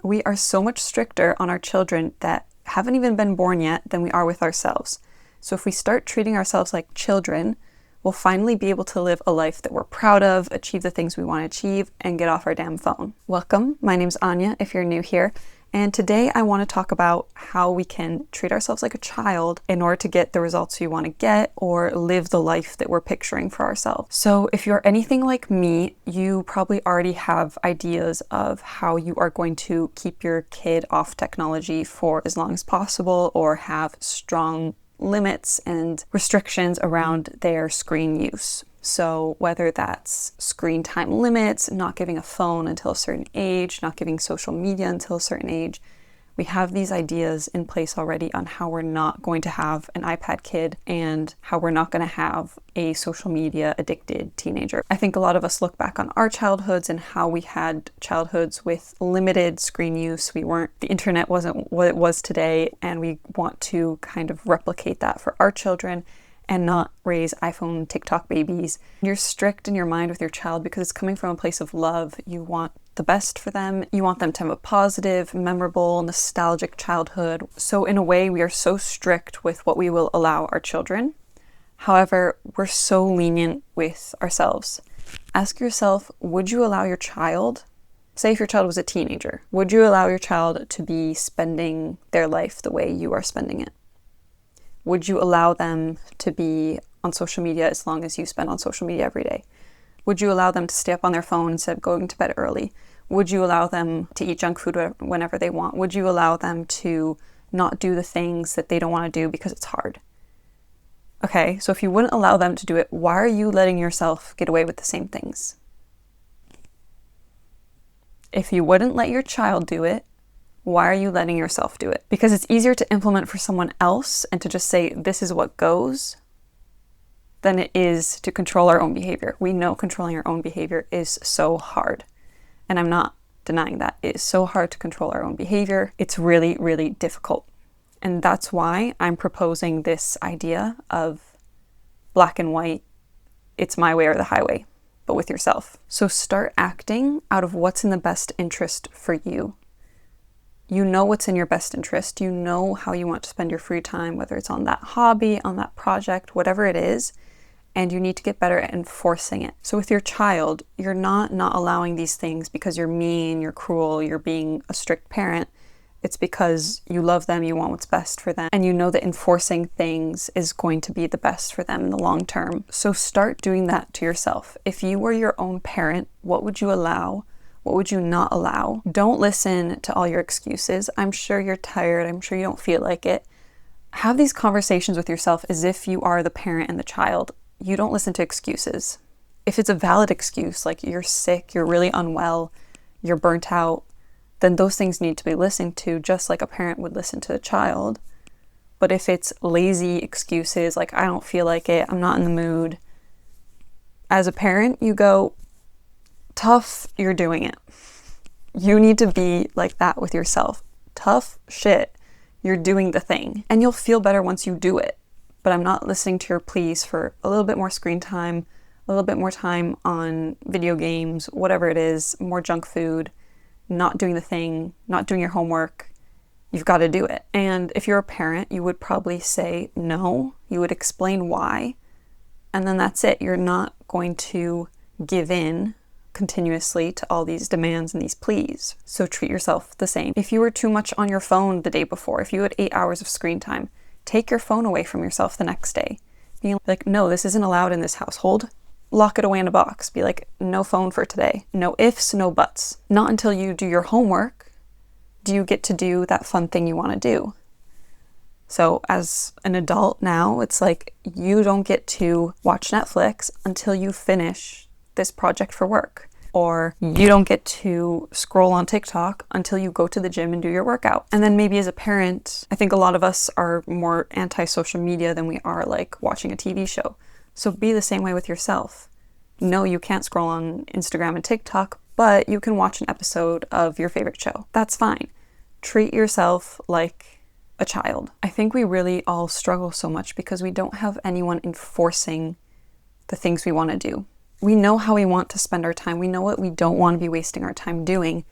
We are so much stricter on our children that haven't even been born yet than we are with ourselves. So if we start treating ourselves like children, we'll finally be able to live a life that we're proud of, achieve the things we want to achieve, and get off our damn phone. Welcome, my name's Anya if you're new here, and today I want to talk about how we can treat ourselves like a child in order to get the results we want to get or live the life that we're picturing for ourselves. So if you're anything like me, you probably already have ideas of how you are going to keep your kid off technology for as long as possible or have strong limits and restrictions around their screen use. So whether that's screen time limits, not giving a phone until a certain age, not giving social media until a certain age, we have these ideas in place already on how we're not going to have an iPad kid and how we're not going to have a social media addicted teenager. I think a lot of us look back on our childhoods and how we had childhoods with limited screen use. The internet wasn't what it was today, and we want to kind of replicate that for our children and not raise iPhone, TikTok babies. You're strict in your mind with your child because it's coming from a place of love. You want the best for them. You want them to have a positive, memorable, nostalgic childhood. So in a way, we are so strict with what we will allow our children. However, we're so lenient with ourselves. Ask yourself, would you allow your child, say if your child was a teenager, would you allow your child to be spending their life the way you are spending it? Would you allow them to be on social media as long as you spend on social media every day? Would you allow them to stay up on their phone instead of going to bed early? Would you allow them to eat junk food whenever they want? Would you allow them to not do the things that they don't want to do because it's hard? Okay, so if you wouldn't allow them to do it, why are you letting yourself get away with the same things? If you wouldn't let your child do it, why are you letting yourself do it? Because it's easier to implement for someone else and to just say, this is what goes, than it is to control our own behavior. We know controlling our own behavior is so hard. And I'm not denying that. It is so hard to control our own behavior. It's really, really difficult. And that's why I'm proposing this idea of black and white, it's my way or the highway, but with yourself. So start acting out of what's in the best interest for you. You know what's in your best interest. You know how you want to spend your free time, whether it's on that hobby, on that project, whatever it is, and you need to get better at enforcing it. So with your child, you're not allowing these things because you're mean, you're cruel, you're being a strict parent. It's because you love them, you want what's best for them, and you know that enforcing things is going to be the best for them in the long term. So start doing that to yourself. If you were your own parent, what would you allow? What would you not allow? Don't listen to all your excuses. I'm sure you're tired. I'm sure you don't feel like it. Have these conversations with yourself as if you are the parent and the child. You don't listen to excuses. If it's a valid excuse, like you're sick, you're really unwell, you're burnt out, then those things need to be listened to just like a parent would listen to a child. But if it's lazy excuses, like I don't feel like it, I'm not in the mood, as a parent, you go, tough, you're doing it. You need to be like that with yourself. Tough shit, you're doing the thing. And you'll feel better once you do it. But I'm not listening to your pleas for a little bit more screen time, a little bit more time on video games, whatever it is, more junk food, not doing the thing, not doing your homework. You've got to do it. And if you're a parent, you would probably say no. You would explain why. And then that's it. You're not going to give in continuously to all these demands and these pleas. So treat yourself the same. If you were too much on your phone the day before, if you had 8 hours of screen time, take your phone away from yourself the next day. Being like, no, this isn't allowed in this household. Lock it away in a box. Be like, no phone for today. No ifs, no buts. Not until you do your homework do you get to do that fun thing you want to do. So as an adult now, it's like you don't get to watch Netflix until you finish this project for work. Or you don't get to scroll on TikTok until you go to the gym and do your workout. And then maybe as a parent, I think a lot of us are more anti-social media than we are like watching a TV show. So be the same way with yourself. No, you can't scroll on Instagram and TikTok, but you can watch an episode of your favorite show. That's fine. Treat yourself like a child. I think we really all struggle so much because we don't have anyone enforcing the things we want to do. We know how we want to spend our time. We know what we don't want to be wasting our time doing,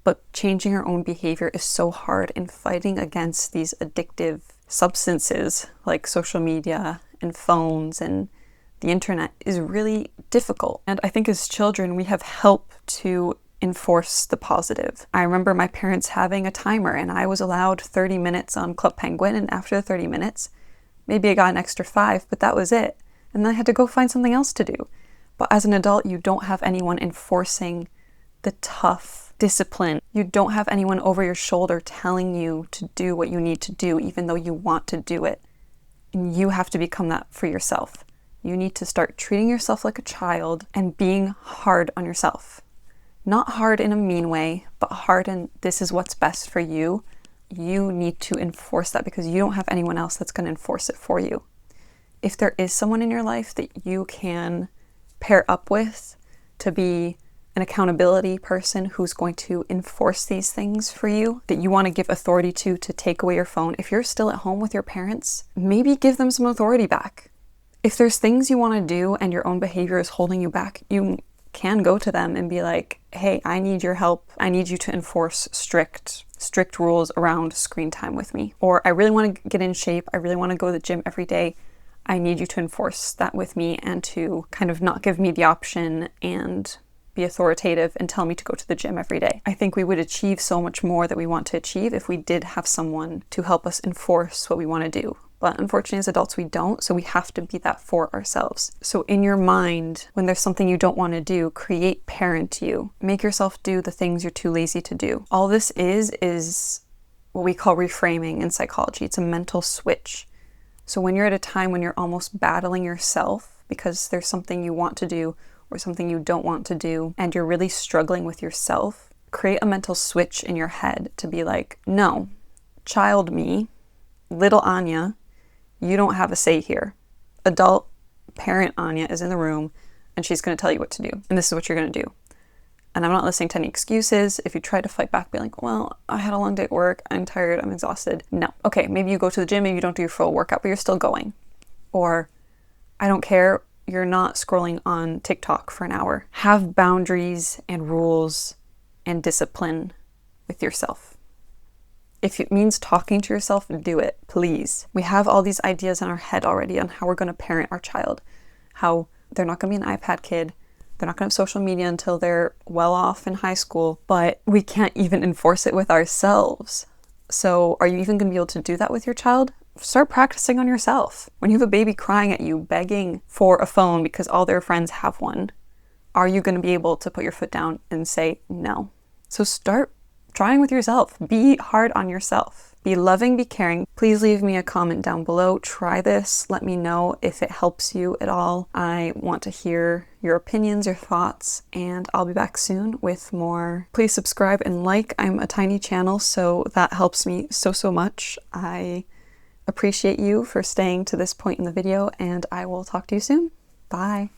But changing our own behavior is so hard, and fighting against these addictive substances like social media and phones and the internet is really difficult. And I think as children, we have help to enforce the positive. I remember my parents having a timer, and I was allowed 30 minutes on Club Penguin, and after the 30 minutes, maybe I got an extra 5, but that was it. And then I had to go find something else to do. But as an adult, you don't have anyone enforcing the tough discipline. You don't have anyone over your shoulder telling you to do what you need to do, even though you want to do it. And you have to become that for yourself. You need to start treating yourself like a child and being hard on yourself. Not hard in a mean way, but hard in this is what's best for you. You need to enforce that because you don't have anyone else that's going to enforce it for you. If there is someone in your life that you can pair up with to be an accountability person who's going to enforce these things for you, that you want to give authority to take away your phone, if you're still at home with your parents, maybe give them some authority back. If there's things you want to do and your own behavior is holding you back, you can go to them and be like, hey, I need your help. I need you to enforce strict rules around screen time with me. Or I really want to get in shape. I really want to go to the gym every day. I need you to enforce that with me and to kind of not give me the option and be authoritative and tell me to go to the gym every day. I think we would achieve so much more that we want to achieve if we did have someone to help us enforce what we want to do. But unfortunately, as adults, we don't, so we have to be that for ourselves. So in your mind, when there's something you don't want to do, create parent you. Make yourself do the things you're too lazy to do. All this is what we call reframing in psychology. It's a mental switch. So when you're at a time when you're almost battling yourself because there's something you want to do or something you don't want to do, and you're really struggling with yourself, create a mental switch in your head to be like, no, child me, little Anya, you don't have a say here. Adult parent Anya is in the room and she's going to tell you what to do. And this is what you're going to do. And I'm not listening to any excuses. If you try to fight back, be like, well, I had a long day at work. I'm tired. I'm exhausted. No. Okay, maybe you go to the gym, maybe you don't do your full workout, but you're still going. Or I don't care. You're not scrolling on TikTok for an hour. Have boundaries and rules and discipline with yourself. If it means talking to yourself, do it, please. We have all these ideas in our head already on how we're going to parent our child, how they're not going to be an iPad kid, they're not going to have social media until they're well off in high school, but we can't even enforce it with ourselves. So are you even going to be able to do that with your child? Start practicing on yourself. When you have a baby crying at you, begging for a phone because all their friends have one, are you going to be able to put your foot down and say no? So start trying with yourself. Be hard on yourself. Be loving, be caring. Please leave me a comment down below. Try this. Let me know if it helps you at all. I want to hear your opinions, your thoughts, and I'll be back soon with more. Please subscribe and like. I'm a tiny channel, so that helps me so much. I appreciate you for staying to this point in the video, and I will talk to you soon. Bye.